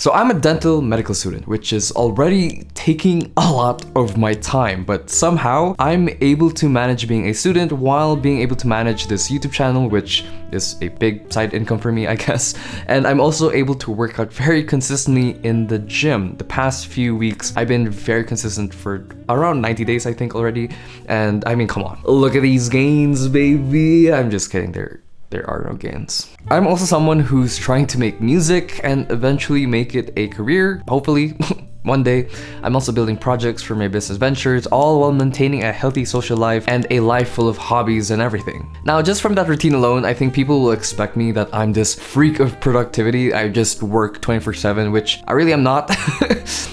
So I'm a dental medical student, which is already taking a lot of my time, but somehow I'm able to manage being a student while being able to manage this YouTube channel, which is a big side income for me, I guess. And I'm also able to work out very consistently in the gym. The past few weeks, I've been very consistent for around 90 days, I think already. And I mean, come on, look at these gains, baby. I'm just kidding, there are no gains. I'm also someone who's trying to make music and eventually make it a career, hopefully. One day. I'm also building projects for my business ventures, all while maintaining a healthy social life and a life full of hobbies and everything. Now, just from that routine alone, I think people will expect me that I'm this freak of productivity. I just work 24/7, which I really am not.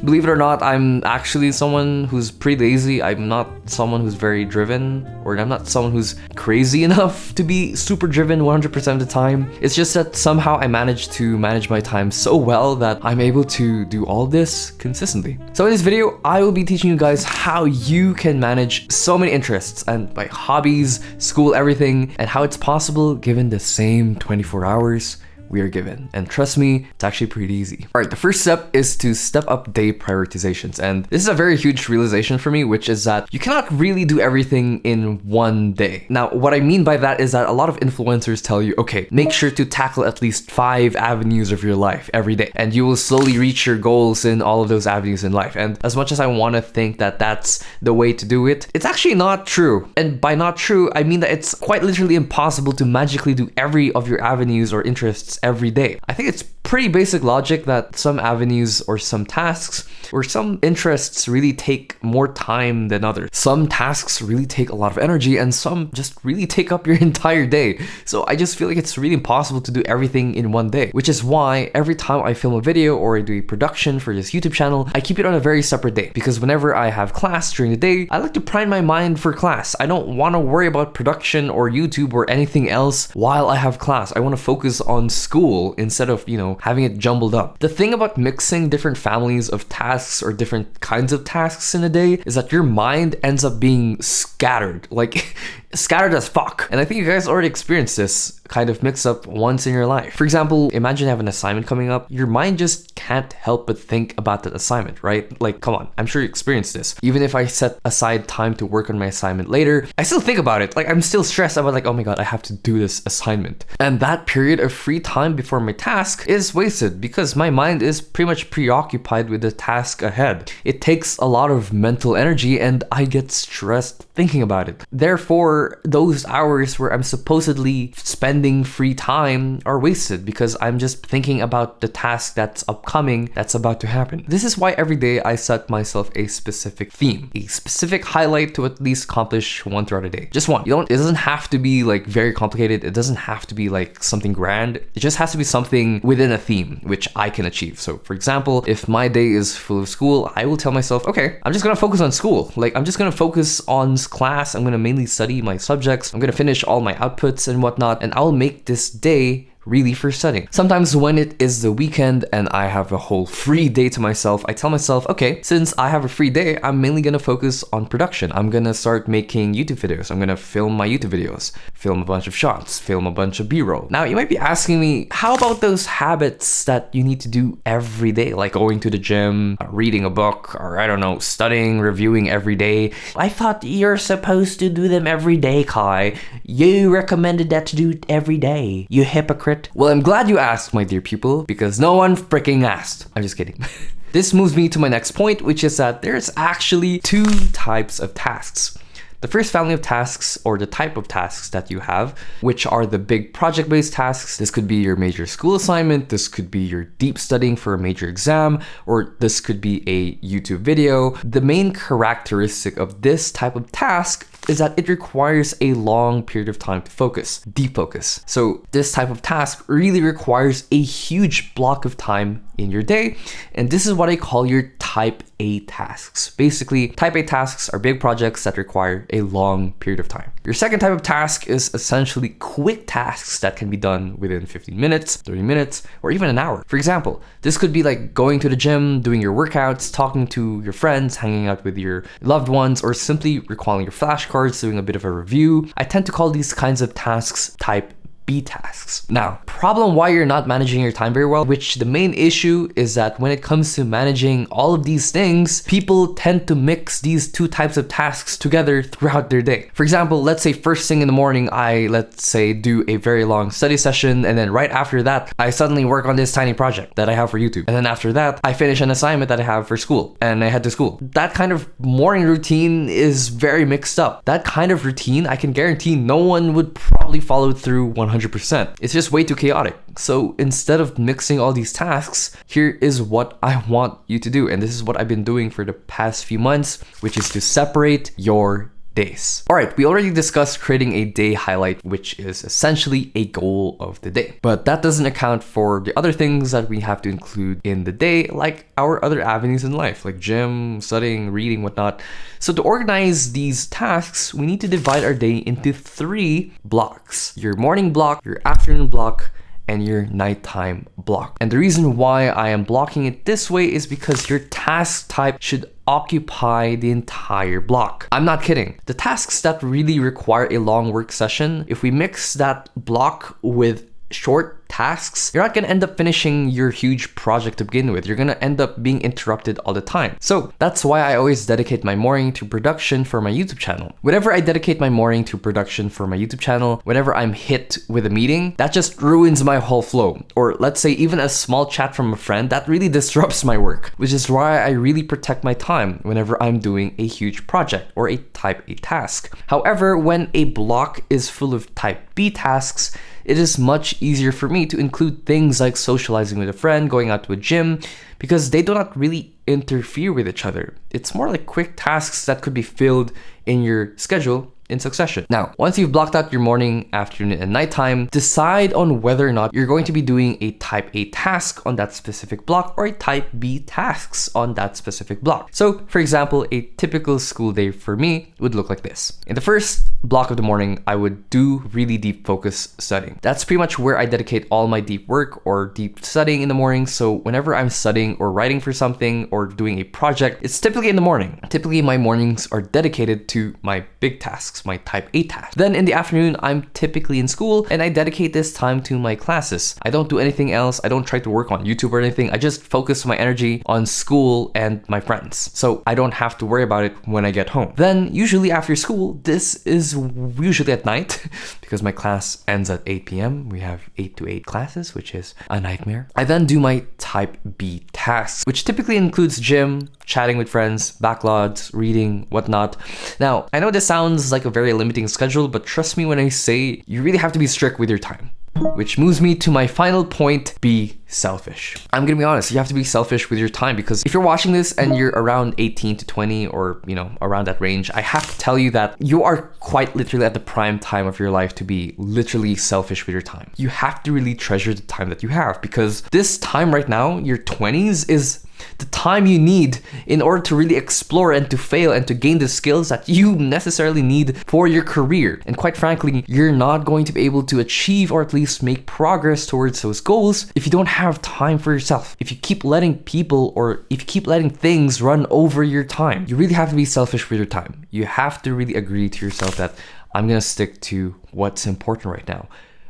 Believe it or not, I'm actually someone who's pretty lazy. I'm not someone who's very driven, or I'm not someone who's crazy enough to be super driven 100% of the time. It's just that somehow I manage to manage my time so well that I'm able to do all this consistently. So in this video, I will be teaching you guys how you can manage so many interests and like hobbies, school, everything, and how it's possible given the same 24 hours we are given. And trust me, it's actually pretty easy. All right, the first step is to step up day prioritizations. And this is a very huge realization for me, which is that you cannot really do everything in one day. Now, what I mean by that is that a lot of influencers tell you, okay, make sure to tackle at least 5 avenues of your life every day, and you will slowly reach your goals in all of those avenues in life. And as much as I want to think that that's the way to do it, it's actually not true. And by not true, I mean that it's quite literally impossible to magically do every of your avenues or interests every day. I think it's pretty basic logic that some avenues or some tasks or some interests really take more time than others. Some tasks really take a lot of energy and some just really take up your entire day. So I just feel like it's really impossible to do everything in one day, which is why every time I film a video or I do a production for this YouTube channel, I keep it on a very separate day, because whenever I have class during the day, I like to prime my mind for class. I don't want to worry about production or YouTube or anything else while I have class. I want to focus on school instead of, having it jumbled up. The thing about mixing different families of tasks or different kinds of tasks in a day is that your mind ends up being scattered, like scattered as fuck. And I think you guys already experienced this kind of mix up once in your life. For example, imagine you have an assignment coming up. Your mind just can't help but think about that assignment, right? Like, come on, I'm sure you experienced this. Even if I set aside time to work on my assignment later, I still think about it. Like, I'm still stressed about like, oh my God, I have to do this assignment. And that period of free time before my task is wasted because my mind is pretty much preoccupied with the task ahead. It takes a lot of mental energy and I get stressed thinking about it. Therefore, those hours where I'm supposedly spending free time are wasted because I'm just thinking about the task that's upcoming, that's about to happen. This is why every day I set myself a specific theme, a specific highlight to at least accomplish one throughout a day. Just one. It doesn't have to be like very complicated. It doesn't have to be like something grand. It just has to be something within a theme, which I can achieve. So for example, if my day is full of school, I will tell myself, okay, I'm just gonna focus on school. Like, I'm just gonna focus on class. I'm gonna mainly study my subjects. I'm gonna finish all my outputs and whatnot, and I'll make this day really for studying. Sometimes when it is the weekend and I have a whole free day to myself, I tell myself, okay, since I have a free day, I'm mainly gonna focus on production. I'm gonna start making YouTube videos. I'm gonna film my YouTube videos, film a bunch of shots, film a bunch of B-roll. Now, you might be asking me, how about those habits that you need to do every day, like going to the gym, reading a book, or I don't know, studying, reviewing every day? I thought you're supposed to do them every day, Kai. You recommended that to do every day, you hypocrite. Well, I'm glad you asked, my dear people, because no one freaking asked. I'm just kidding. This moves me to my next point, which is that there's actually 2 types of tasks. The first family of tasks, or the type of tasks that you have, which are the big project-based tasks. This could be your major school assignment, this could be your deep studying for a major exam, or this could be a YouTube video. The main characteristic of this type of task is that it requires a long period of time to focus, deep focus. So this type of task really requires a huge block of time in your day, and this is what I call your type A tasks. Basically, type A tasks are big projects that require a long period of time. Your second type of task is essentially quick tasks that can be done within 15 minutes, 30 minutes, or even an hour. For example, this could be like going to the gym, doing your workouts, talking to your friends, hanging out with your loved ones, or simply recalling your flashcards, doing a bit of a review. I tend to call these kinds of tasks type B tasks. Now, problem why you're not managing your time very well, which the main issue is that when it comes to managing all of these things, people tend to mix these two types of tasks together throughout their day. For example, let's say first thing in the morning, let's say do a very long study session, and then right after that, I suddenly work on this tiny project that I have for YouTube. And then after that, I finish an assignment that I have for school and I head to school. That kind of morning routine is very mixed up. That kind of routine, I can guarantee no one would probably follow through 100%. It's just way too chaotic. So instead of mixing all these tasks, here is what I want you to do. And this is what I've been doing for the past few months, which is to separate your days. All right, we already discussed creating a day highlight, which is essentially a goal of the day. But that doesn't account for the other things that we have to include in the day, like our other avenues in life, like gym, studying, reading, whatnot. So to organize these tasks, we need to divide our day into 3 blocks: your morning block, your afternoon block, and your nighttime block. And the reason why I am blocking it this way is because your task type should occupy the entire block. I'm not kidding. The tasks that really require a long work session, if we mix that block with short tasks, you're not gonna end up finishing your huge project to begin with. You're gonna end up being interrupted all the time. So that's why I always dedicate my morning to production for my YouTube channel. Whenever I dedicate my morning to production for my YouTube channel, whenever I'm hit with a meeting, that just ruins my whole flow. Or let's say even a small chat from a friend, that really disrupts my work, which is why I really protect my time whenever I'm doing a huge project or a type A task. However, when a block is full of type B tasks, it is much easier for me to include things like socializing with a friend, going out to a gym, because they do not really interfere with each other. It's more like quick tasks that could be filled in your schedule in succession. Now, once you've blocked out your morning, afternoon, and nighttime, decide on whether or not you're going to be doing a type A task on that specific block or a type B tasks on that specific block. So, for example, a typical school day for me would look like this. In the first block of the morning, I would do really deep focus studying. That's pretty much where I dedicate all my deep work or deep studying in the morning. So whenever I'm studying or writing for something or doing a project, it's typically in the morning. Typically, my mornings are dedicated to my big tasks, my type A tasks. Then in the afternoon, I'm typically in school and I dedicate this time to my classes. I don't do anything else. I don't try to work on YouTube or anything. I just focus my energy on school and my friends. So I don't have to worry about it when I get home. Then usually after school, this is usually at night because my class ends at 8 p.m. We have 8 to 8 classes, which is a nightmare. I then do my type B tasks, which typically includes gym, chatting with friends, backlogs, reading, whatnot. Now, I know this sounds like a very limiting schedule, but trust me when I say you really have to be strict with your time. Which moves me to my final point, be selfish. I'm gonna be honest, you have to be selfish with your time, because if you're watching this and you're around 18 to 20 or, around that range, I have to tell you that you are quite literally at the prime time of your life to be literally selfish with your time. You have to really treasure the time that you have, because this time right now, your 20s, is the time you need in order to really explore and to fail and to gain the skills that you necessarily need for your career. And quite frankly, you're not going to be able to achieve or at least make progress towards those goals if you don't have time for yourself. If you keep letting people or if you keep letting things run over your time, you really have to be selfish with your time. You have to really agree to yourself that I'm gonna stick to what's important right now.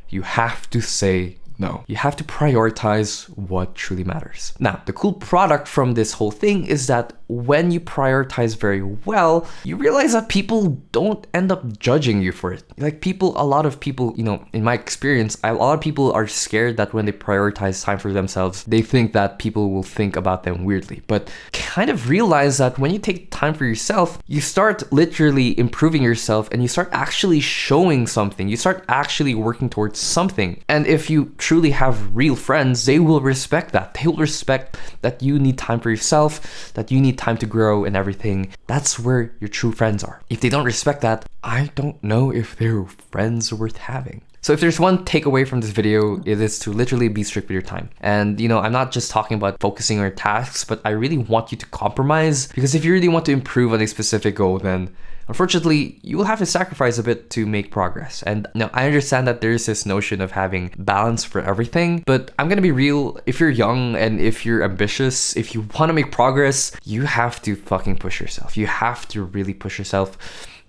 You have to say no. You have to prioritize what truly matters. Now, the cool product from this whole thing is that when you prioritize very well, you realize that people don't end up judging you for it. Like a lot of people, in my experience, a lot of people are scared that when they prioritize time for themselves, they think that people will think about them weirdly. But kind of realize that when you take time for yourself, you start literally improving yourself and you start actually showing something. You start actually working towards something. And if you truly have real friends, they will respect that. They will respect that you need time for yourself, that you need time to grow and everything. That's where your true friends are. If they don't respect that, I don't know if they're friends worth having. So if there's one takeaway from this video, it is to literally be strict with your time. And I'm not just talking about focusing on your tasks, but I really want you to compromise, because if you really want to improve on a specific goal, then unfortunately, you will have to sacrifice a bit to make progress. And now I understand that there's this notion of having balance for everything, but I'm gonna be real. If you're young and if you're ambitious, if you wanna make progress, you have to fucking push yourself. You have to really push yourself.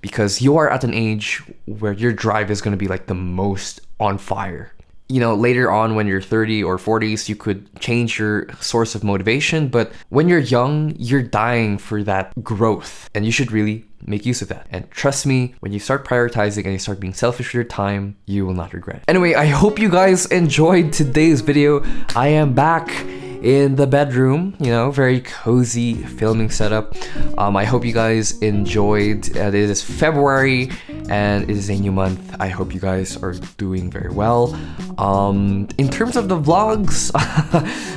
because you are at an age where your drive is going to be like the most on fire. You know, later on when you're 30 or 40s, you could change your source of motivation, but when you're young, you're dying for that growth, and you should really make use of that. And trust me, when you start prioritizing and you start being selfish with your time, you will not regret. Anyway, I hope you guys enjoyed today's video. I am back in the bedroom, you know, very cozy filming setup. I hope you guys enjoyed. It is February and it is a new month. I hope you guys are doing very well. In terms of the vlogs,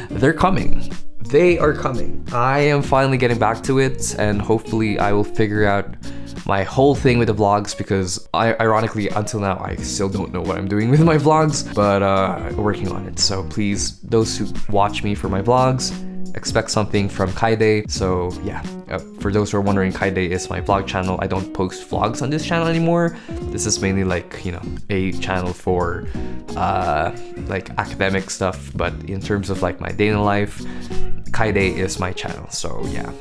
they're coming. They are coming. I am finally getting back to it, and hopefully I will figure out my whole thing with the vlogs, because ironically until now I still don't know what I'm doing with my vlogs, but working on it. So please, those who watch me for my vlogs, expect something from Kaide. So yeah, for those who are wondering, Kaide is my vlog channel. I don't post vlogs on this channel anymore. This is mainly like, you know, a channel for like academic stuff, but in terms of like my day-to-day life, Kaide is my channel. So yeah,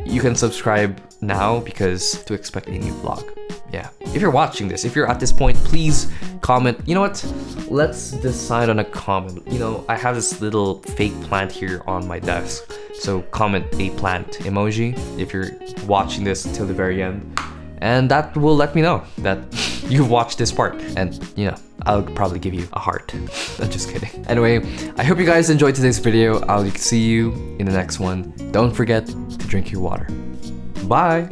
you can subscribe now because to expect a new vlog. Yeah, if you're watching this, if you're at this point, please comment. You know what, let's decide on a comment. You know, I have this little fake plant here on my desk, so comment a plant emoji if you're watching this till the very end, and that will let me know that you've watched this part, and you know, I'll probably give you a heart. I'm just kidding. Anyway, I hope you guys enjoyed today's video. I'll see you in the next one. Don't forget to drink your water. Bye!